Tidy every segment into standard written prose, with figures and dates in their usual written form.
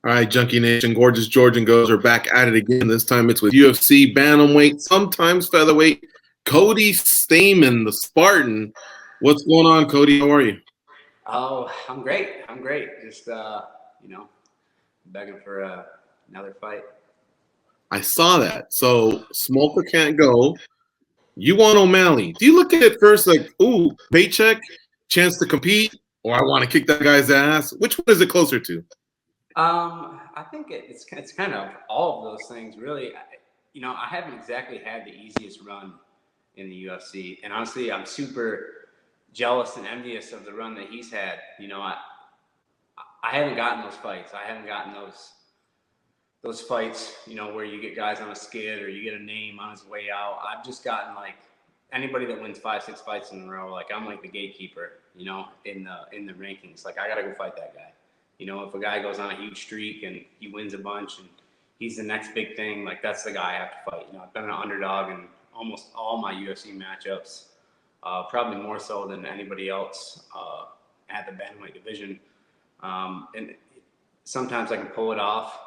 All right, Junkie Nation, Gorgeous George and Goes are back at it again. This time it's with UFC bantamweight, sometimes featherweight, Cody Stamann, the Spartan. What's going on, Cody? How are you? Oh, I'm great. I'm great. Just begging for another fight. I saw that. So Smolka can't go. You want OMalley. Do you look at it first like, ooh, paycheck, chance to compete, or I want to kick that guy's ass? Which one is it closer to? I think it's kind of all of those things, really. I haven't exactly had the easiest run in the UFC, and honestly, I'm super jealous and envious of the run that he's had. I haven't gotten those fights. I haven't gotten those fights, where you get guys on a skid or you get a name on his way out. I've just gotten like anybody that wins 5-6 fights in a row. Like I'm like the gatekeeper, in the rankings. Like I gotta go fight that guy. If a guy goes on a huge streak and he wins a bunch and he's the next big thing, like that's the guy I have to fight. I've been an underdog in almost all my UFC matchups, probably more so than anybody else at the bantamweight division. And sometimes I can pull it off.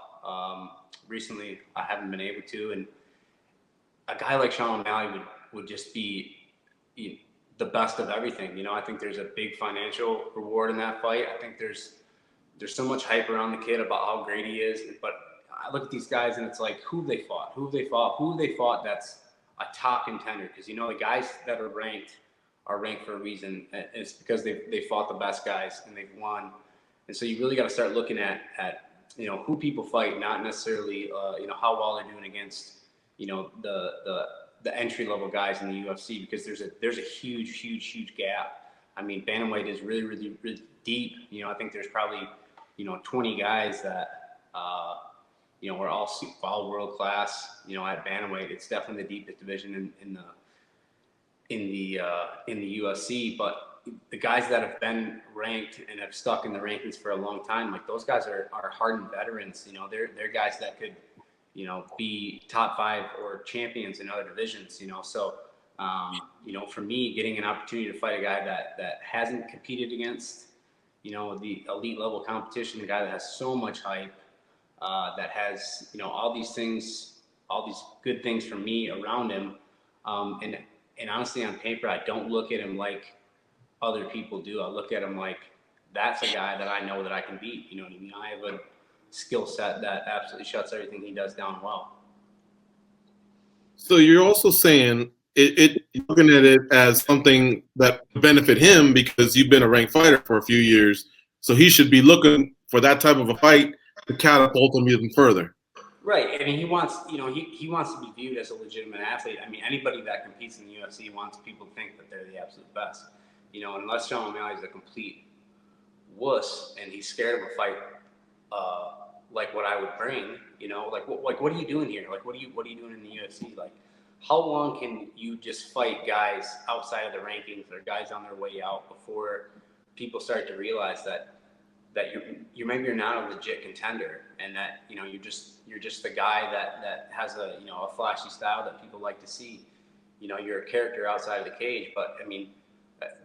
Recently, I haven't been able to. And a guy like Sean O'Malley would just be the best of everything. I think there's a big financial reward in that fight. I think there's so much hype around the kid about how great he is. But I look at these guys and it's like, who they fought that's a top contender. Because, the guys that are ranked for a reason. And it's because they fought the best guys and they've won. And so you really got to start looking at who people fight, not necessarily how well they're doing against the entry level guys in the UFC, because there's a huge gap. I mean, bantamweight is really, really, really deep. I think there's probably 20 guys that are all world class. At bantamweight, it's definitely the deepest division in the UFC. But the guys that have been ranked and have stuck in the rankings for a long time, like those guys are hardened veterans. They're guys that could be top 5 or champions in other divisions. So for me, getting an opportunity to fight a guy that hasn't competed against the elite level competition, a guy that has so much hype, that has all these things, all these good things for me around him, and honestly, on paper, I don't look at him like other people do. I look at him like that's a guy that I know that I can beat. You know what I mean? I have a skill set that absolutely shuts everything he does down well. So you're also saying you're looking at it as something that would benefit him because you've been a ranked fighter for a few years. So he should be looking for that type of a fight to catapult him even further. Right. I mean, he wants, he wants to be viewed as a legitimate athlete. I mean, anybody that competes in the UFC wants people to think that they're the absolute best. Unless Sean O'Malley is a complete wuss and he's scared of a fight, like what I would bring, like what are you doing here? Like, what are you doing in the UFC? Like, how long can you just fight guys outside of the rankings or guys on their way out before people start to realize that you're maybe you're not a legit contender, and that you're just the guy that has a flashy style that people like to see. You're a character outside of the cage, but I mean,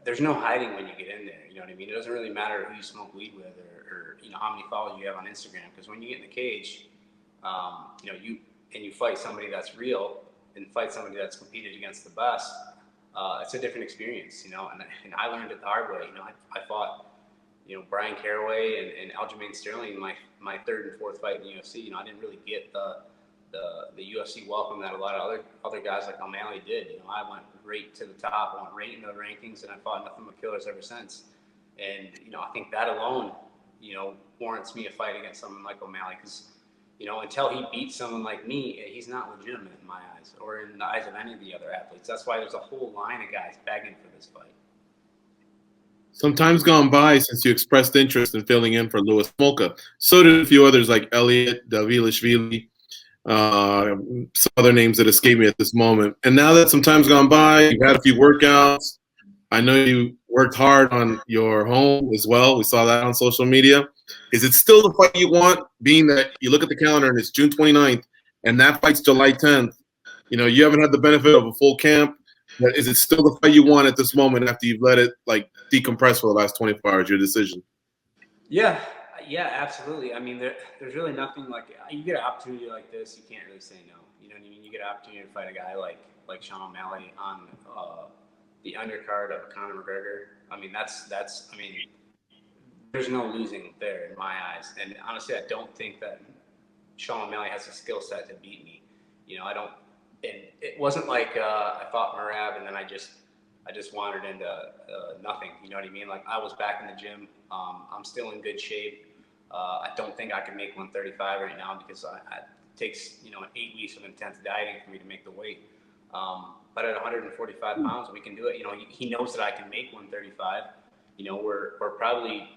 there's no hiding when you get in there. You know what I mean? It doesn't really matter who you smoke weed with or how many followers you have on Instagram, because when you get in the cage, you fight somebody that's real and fight somebody that's competed against the best. It's a different experience, and I learned it the hard way. I fought Brian Caraway and Aljamain Sterling in my third and fourth fight in the UFC. I didn't really get the UFC welcome that a lot of other guys like O'Malley did. I went right to the top, I went right in the rankings, and I fought nothing but killers ever since. And I think that alone warrants me a fight against someone like O'Malley, because until he beats someone like me, he's not legitimate in my eyes or in the eyes of any of the other athletes. That's why there's a whole line of guys begging for this fight. Some time's gone by since you expressed interest in filling in for Louis Smolka. So did a few others like Elliot Davilishvili, some other names that escape me at this moment. And now that some time's gone by, you've had a few workouts. I know you worked hard on your home as well. We saw that on social media. Is it still the fight you want, being that you look at the calendar and it's June 29th and that fight's July 10th? You haven't had the benefit of a full camp. But is it still the fight you want at this moment after you've let it decompress for the last 24 hours, your decision? Yeah. Yeah, absolutely. I mean, there's really nothing like you get an opportunity like this, you can't really say no. You know what I mean? You get an opportunity to fight a guy like Sean O'Malley on the undercard of Conor McGregor. I mean, that's. I mean, there's no losing there in my eyes. And honestly, I don't think that Sean O'Malley has a skill set to beat me. I don't. And it wasn't like I fought Merab and then I just wandered into nothing. You know what I mean? Like I was back in the gym. I'm still in good shape. I don't think I can make 135 right now because it takes 8 weeks of intense dieting for me to make the weight. But at 145 pounds, we can do it. He knows that I can make 135. We're probably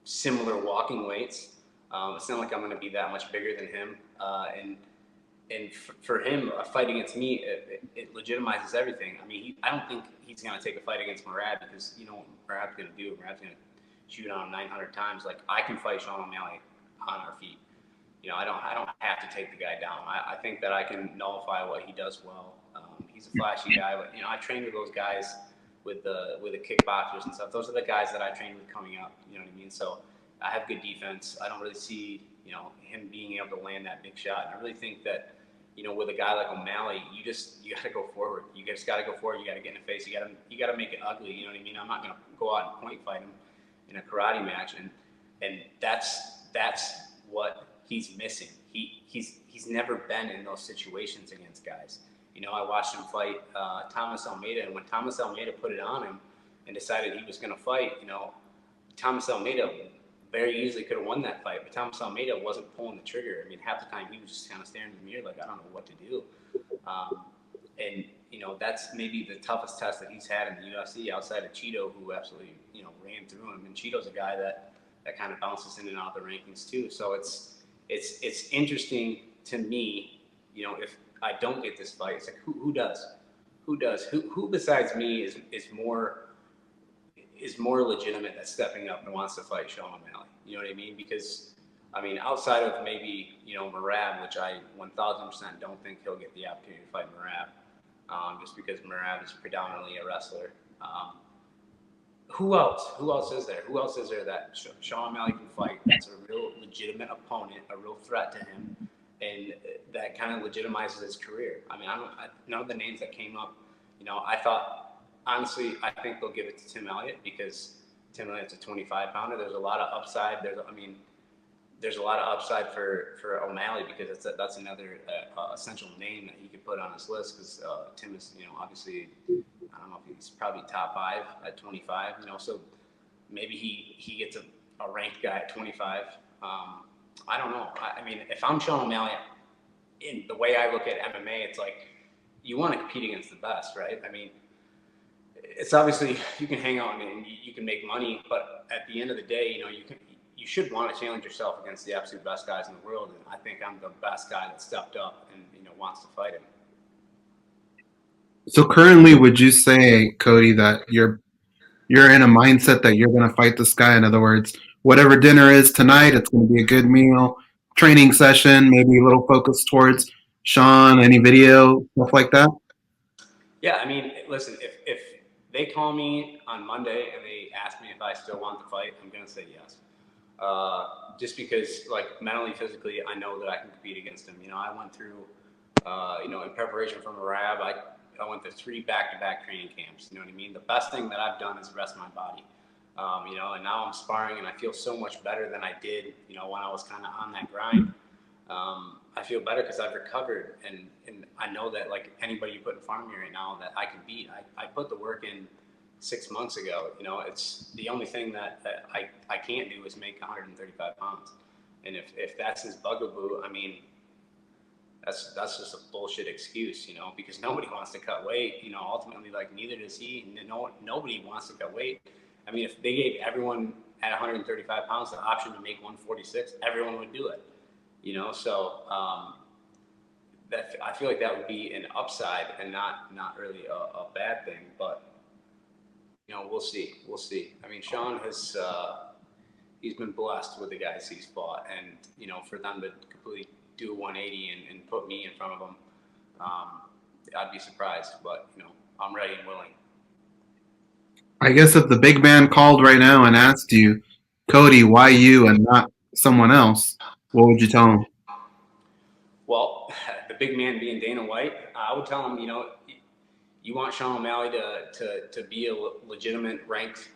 similar walking weights. It's not like I'm going to be that much bigger than him. And for him, a fight against me, it legitimizes everything. I mean, I don't think he's going to take a fight against Merab because what Merab's going to do. Merab's going to shoot on him 900 times. Like I can fight Sean O'Malley on our feet. I don't have to take the guy down. I think that I can nullify what he does well. He's a flashy guy, but I trained with those guys with the kickboxers and stuff. Those are the guys that I trained with coming up. You know what I mean? So I have good defense. I don't really see him being able to land that big shot. And I really think that with a guy like O'Malley, you got to go forward. You just got to go forward. You got to get in the face. You got to make it ugly. You know what I mean? I'm not going to go out and point fight him in a karate match, and that's what he's missing. He's never been in those situations against guys. I watched him fight Thomas Almeida, and when Thomas Almeida put it on him and decided he was going to fight, Thomas Almeida very easily could have won that fight, but Thomas Almeida wasn't pulling the trigger. I mean, half the time he was just kind of staring in the mirror like, I don't know what to do. And that's maybe the toughest test that he's had in the UFC outside of Cheeto, who absolutely, ran through him. And Cheeto's a guy that kind of bounces in and out of the rankings too. So it's interesting to me, if I don't get this fight, it's like, who does? Who besides me is more legitimate at stepping up and wants to fight Sean O'Malley? You know what I mean? Because, I mean, outside of maybe, Merab, which I 1,000% don't think he'll get the opportunity to fight Merab, just because Merab is predominantly a wrestler. Who else is there? Who else is there that Sean O'Malley can fight? That's a real legitimate opponent, a real threat to him, and that kind of legitimizes his career. I mean, none of the names that came up, I thought, honestly, I think they'll give it to Tim Elliott because Tim Elliott's a 25-pounder. There's a lot of upside. There's a lot of upside for O'Malley because that's another essential name that he could put on his list because Tim is, obviously, I don't know if he's probably top 5 at 25, so maybe he gets a ranked guy at 25. I don't know. I mean, if I'm Sean O'Malley, in the way I look at MMA, it's like you want to compete against the best, right? I mean, it's obviously you can hang out and you can make money, but at the end of the day, you should want to challenge yourself against the absolute best guys in the world. And I think I'm the best guy that stepped up and wants to fight him. So currently, would you say, Cody, that you're in a mindset that you're going to fight this guy? In other words, whatever dinner is tonight, it's going to be a good meal, training session, maybe a little focus towards Sean, any video, stuff like that? Yeah, I mean, listen, if they call me on Monday and they ask me if I still want to fight, I'm going to say yes. Just because, like, mentally, physically, I know that I can compete against him. I went through, in preparation for Merab, I went to 3 back-to-back training camps. You know what I mean? The best thing that I've done is rest my body. And now I'm sparring and I feel so much better than I did, when I was kind of on that grind. I feel better because I've recovered and I know that, like, anybody you put in front of me right now that I can beat. I put the work in 6 months ago. It's the only thing that I can't do is make 135 pounds. And if that's his bugaboo, I mean, that's just a bullshit excuse, because nobody wants to cut weight. Ultimately, like, neither does he. Nobody wants to cut weight. I mean, if they gave everyone at 135 pounds the option to make 146, everyone would do it. So that I feel like that would be an upside and not really a bad thing. But we'll see. I mean, Sean has he's been blessed with the guys he's fought, and for them to completely do a 180 and put me in front of them, I'd be surprised. But I'm ready and willing. I guess if the big man called right now and asked you, Cody, why you and not someone else, what would you tell him? Well, the big man being Dana White, I would tell him, you want Sean O'Malley to be a legitimate ranked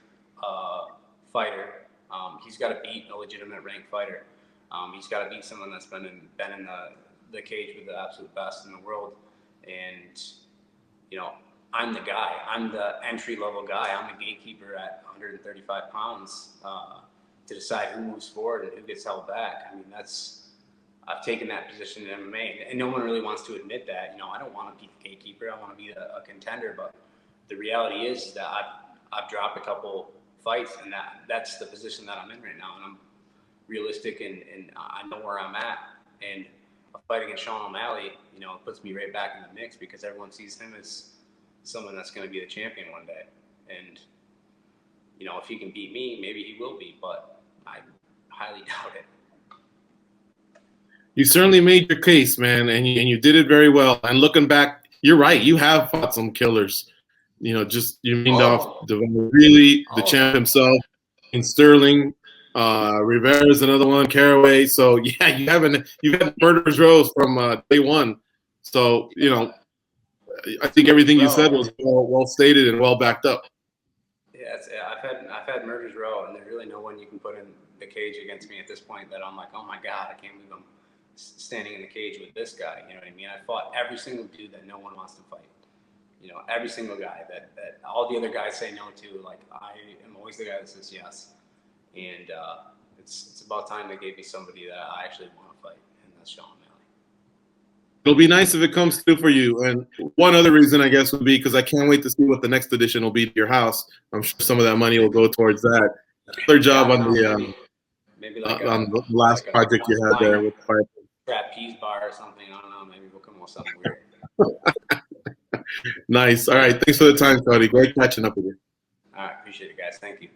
fighter. He's got to beat a legitimate ranked fighter. He's got to beat someone that's been in the cage with the absolute best in the world. And, I'm the guy. I'm the entry-level guy. I'm the gatekeeper at 135 pounds to decide who moves forward and who gets held back. I mean, I've taken that position in MMA, and no one really wants to admit that. I don't want to be the gatekeeper. I want to be a contender. But the reality is that I've dropped a couple fights, and that's the position that I'm in right now. And I'm realistic, and I know where I'm at. And a fight against Sean O'Malley, puts me right back in the mix because everyone sees him as someone that's going to be the champion one day. And, if he can beat me, maybe he will be, but I highly doubt it. You certainly made your case, man, and you did it very well. And looking back, you're right. You have fought some killers. You named off the champ himself, and Sterling, Rivera's another one, Caraway. So yeah, you've had murderers rows from day one. So I think everything you said was well stated and well backed up. Yeah, I've had murderers row, and there's really no one you can put in the cage against me at this point that I'm like, oh my God, I can't believe I'm standing in the cage with this guy. You know what I mean? I fought every single dude that no one wants to fight. Every single guy that all the other guys say no to. Like, I am always the guy that says yes. And it's about time they gave me somebody that I actually want to fight, and that's Sean O'Malley. It'll be nice if it comes through for you. And one other reason, I guess, would be because I can't wait to see what the next edition will be to your house. I'm sure some of that money will go towards that. Killer job on the on the last project you had there with Fire. Trapeze bar or something. I don't know. Maybe we'll come up with something weird. Nice. All right. Thanks for the time, Cody. Great catching up with you. All right. Appreciate it, guys. Thank you.